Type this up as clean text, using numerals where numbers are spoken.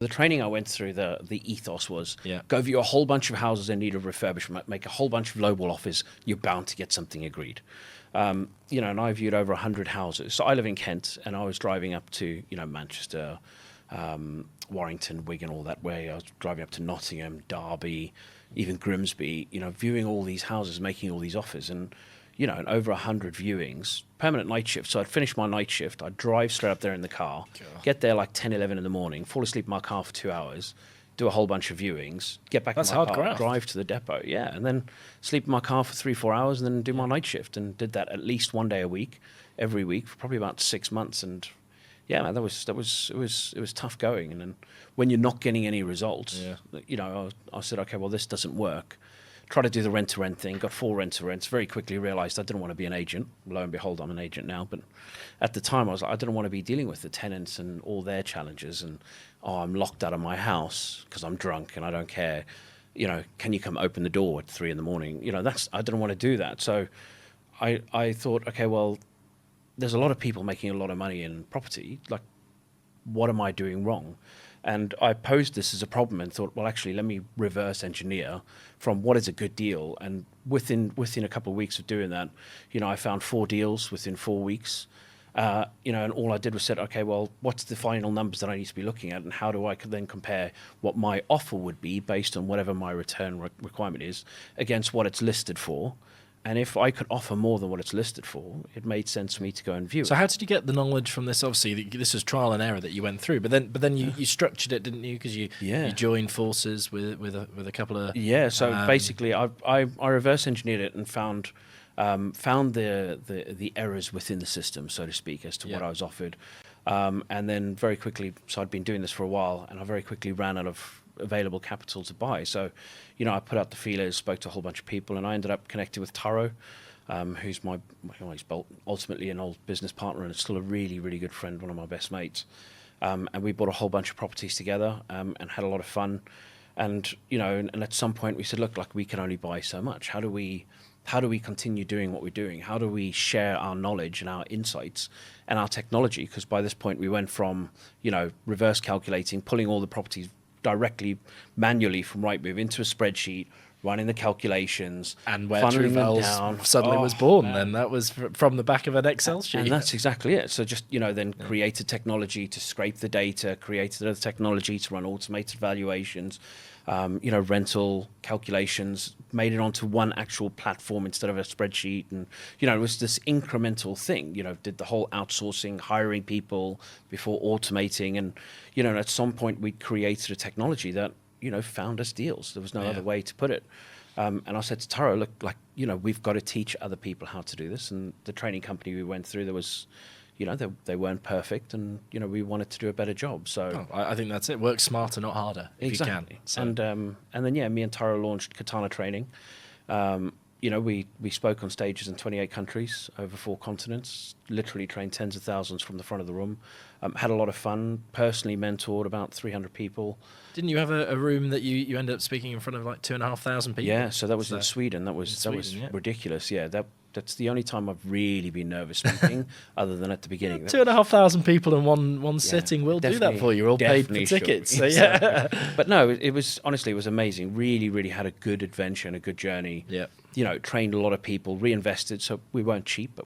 The training I went through, the ethos was go view a whole bunch of houses in need of refurbishment, make a whole bunch of lowball offers, you're bound to get something agreed. And I viewed over 100 houses. So I live in Kent, and I was driving up to, Manchester, Warrington, Wigan, all that way. I was driving up to Nottingham, Derby, even Grimsby, viewing all these houses, making all these offers. And and over 100 viewings, permanent night shift. So I'd finish my night shift, I'd drive straight up there in the car, get there like 10, 11 in the morning, fall asleep in my car for 2 hours, do a whole bunch of viewings, get back in my car, drive to the depot, and then sleep in my car for 3-4 hours, and then do my night shift, and did that at least one day a week, every week, for probably about 6 months. And man, it was tough going. And then when you're not getting any results, I said, okay, well, this doesn't work. Try to do the rent-to-rent thing, got 4 rent-to-rents, very quickly realised I didn't want to be an agent. Lo and behold, I'm an agent now. But at the time, I was like, I didn't want to be dealing with the tenants and all their challenges. And, I'm locked out of my house because I'm drunk and I don't care. Can you come open the door at 3 in the morning? I didn't want to do that. So I thought, okay, well, there's a lot of people making a lot of money in property. Like, what am I doing wrong? And I posed this as a problem and thought, well, actually, let me reverse engineer from what is a good deal. And within a couple of weeks of doing that, I found 4 deals within 4 weeks. And all I did was said, okay, well, what's the final numbers that I need to be looking at, and how do I then compare what my offer would be based on whatever my return requirement is against what it's listed for. And if I could offer more than what it's listed for, it made sense for me to go and view it. So how did you get the knowledge from this? Obviously, this was trial and error that you went through, but then you structured it, didn't you? Because you joined forces with a couple of So basically, I reverse engineered it and found the errors within the system, so to speak, as to what I was offered, and then very quickly. So I'd been doing this for a while, and I very quickly ran out of available capital to buy. So, I put out the feelers, spoke to a whole bunch of people, and I ended up connecting with Taro, who's he's ultimately an old business partner and still a really, really good friend, one of my best mates. And we bought a whole bunch of properties together, and had a lot of fun. And, and at some point we said, look, like, we can only buy so much. How do we continue doing what we're doing? How do we share our knowledge and our insights and our technology? Because by this point we went from, reverse calculating, pulling all the properties directly manually from Rightmove into a spreadsheet, running the calculations, and where Truval's suddenly was born. Then that was from the back of an Excel sheet. And that's exactly it. So just then created technology to scrape the data, created other technology to run automated valuations, rental calculations, made it onto one actual platform instead of a spreadsheet. And, it was this incremental thing, did the whole outsourcing, hiring people before automating. And, at some point we created a technology that, found us deals. There was no other way to put it. And I said to Taro, look, like, we've got to teach other people how to do this. And the training company we went through, there was, they weren't perfect, and we wanted to do a better job. So I think that's it. Work smarter, not harder. Exactly. If you can. So. And then me and Taro launched Katana Training. We spoke on stages in 28 countries over 4 continents. Literally trained tens of thousands from the front of the room. Had a lot of fun. Personally mentored about 300 people. Didn't you have a room that you ended up speaking in front of like 2,500 people? Yeah, so that was in Sweden. That was ridiculous. Yeah, that's the only time I've really been nervous speaking, other than at the beginning. 2,500 people in one sitting will do that for you. All paid for tickets. So But no, it was honestly, it was amazing. Really, really had a good adventure and a good journey. Yeah. Trained a lot of people, reinvested. So we weren't cheap, but